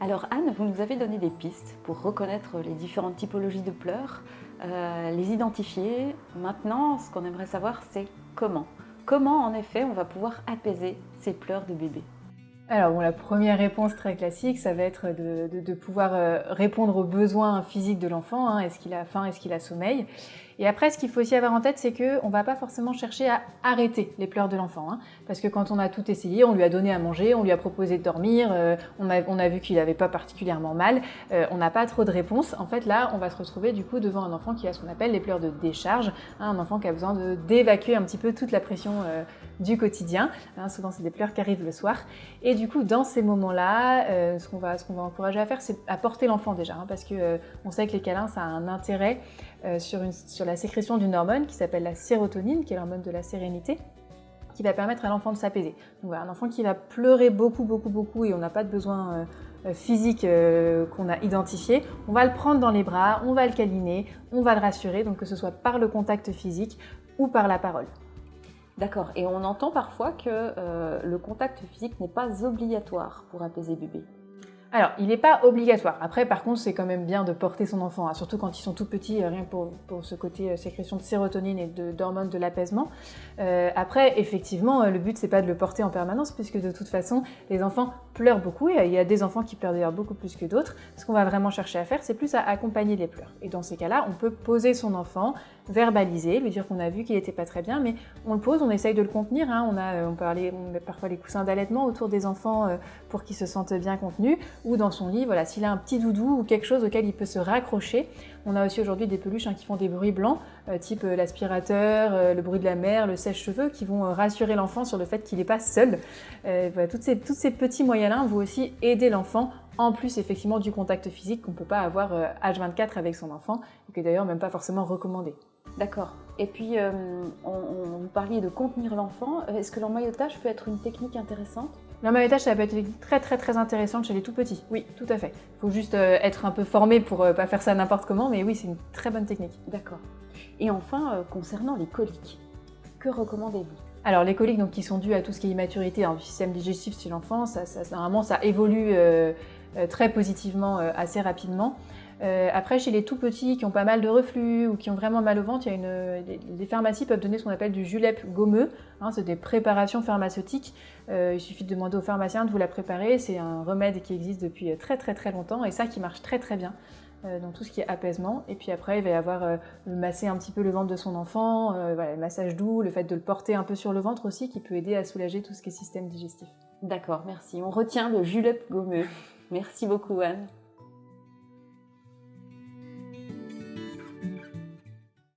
Alors Anne, vous nous avez donné des pistes pour reconnaître les différentes typologies de pleurs, les identifier. Maintenant, ce qu'on aimerait savoir, c'est comment. Comment, en effet, on va pouvoir apaiser ces pleurs de bébé. Alors bon, la première réponse très classique, ça va être de pouvoir répondre aux besoins physiques de l'enfant, hein. Est-ce qu'il a faim, est-ce qu'il a sommeil? Et après, ce qu'il faut aussi avoir en tête, c'est qu'on ne va pas forcément chercher à arrêter les pleurs de l'enfant, hein. Parce que quand on a tout essayé, on lui a donné à manger, on lui a proposé de dormir, on a vu qu'il n'avait pas particulièrement mal, on n'a pas trop de réponses. En fait, là, on va se retrouver du coup devant un enfant qui a ce qu'on appelle les pleurs de décharge, hein, un enfant qui a besoin d'évacuer un petit peu toute la pression du quotidien, hein. Souvent, c'est des pleurs qui arrivent le soir. Et du coup, dans ces moments-là, ce qu'on va encourager à faire, c'est à porter l'enfant déjà, hein, parce que on sait que les câlins, ça a un intérêt sur la sécrétion d'une hormone qui s'appelle la sérotonine, qui est l'hormone de la sérénité, qui va permettre à l'enfant de s'apaiser. Donc voilà, un enfant qui va pleurer beaucoup, et on n'a pas de besoin physique qu'on a identifié, on va le prendre dans les bras, on va le câliner, on va le rassurer, donc que ce soit par le contact physique ou par la parole. D'accord, et on entend parfois que le contact physique n'est pas obligatoire pour apaiser bébé. Alors, il n'est pas obligatoire. Après, par contre, c'est quand même bien de porter son enfant, hein, surtout quand ils sont tout petits, rien que pour ce côté sécrétion de sérotonine et d'hormones de l'apaisement. Après, effectivement, le but, c'est pas de le porter en permanence, puisque de toute façon, les enfants pleurent beaucoup, et il y a des enfants qui pleurent d'ailleurs beaucoup plus que d'autres. Ce qu'on va vraiment chercher à faire, c'est plus à accompagner les pleurs. Et dans ces cas-là, on peut poser son enfant, verbaliser, lui dire qu'on a vu qu'il n'était pas très bien, mais on le pose, on essaye de le contenir, hein. On met parfois les coussins d'allaitement autour des enfants pour qu'ils se sentent bien contenus, ou dans son lit, voilà, s'il a un petit doudou ou quelque chose auquel il peut se raccrocher. On a aussi aujourd'hui des peluches qui font des bruits blancs, type l'aspirateur, le bruit de la mer, le sèche-cheveux, qui vont rassurer l'enfant sur le fait qu'il n'est pas seul. Voilà, tous ces petits moyens-là vont aussi aider l'enfant, en plus effectivement du contact physique qu'on ne peut pas avoir H24 avec son enfant, et que d'ailleurs même pas forcément recommandé. D'accord. Et puis, vous parliez de contenir l'enfant. Est-ce que l'emmaillotage peut être une technique intéressante? L'emmaillotage, ça peut être très intéressante chez les tout petits. Oui, tout à fait. Il faut juste être un peu formé pour pas faire ça n'importe comment, mais oui, c'est une très bonne technique. D'accord. Et enfin, concernant les coliques, que recommandez-vous? Alors les coliques donc, qui sont dues à tout ce qui est immaturité du système digestif chez l'enfant, normalement ça évolue très positivement assez rapidement. Après, chez les tout petits qui ont pas mal de reflux ou qui ont vraiment mal au ventre, les pharmacies peuvent donner ce qu'on appelle du julep gommeux, hein, c'est des préparations pharmaceutiques. Il suffit de demander au pharmacien de vous la préparer, c'est un remède qui existe depuis très longtemps et ça qui marche très bien dans tout ce qui est apaisement. Et puis après, il va y avoir masser un petit peu le ventre de son enfant, voilà, le massage doux, le fait de le porter un peu sur le ventre aussi qui peut aider à soulager tout ce qui est système digestif. D'accord, merci. On retient le julep gommeux. Merci beaucoup Anne.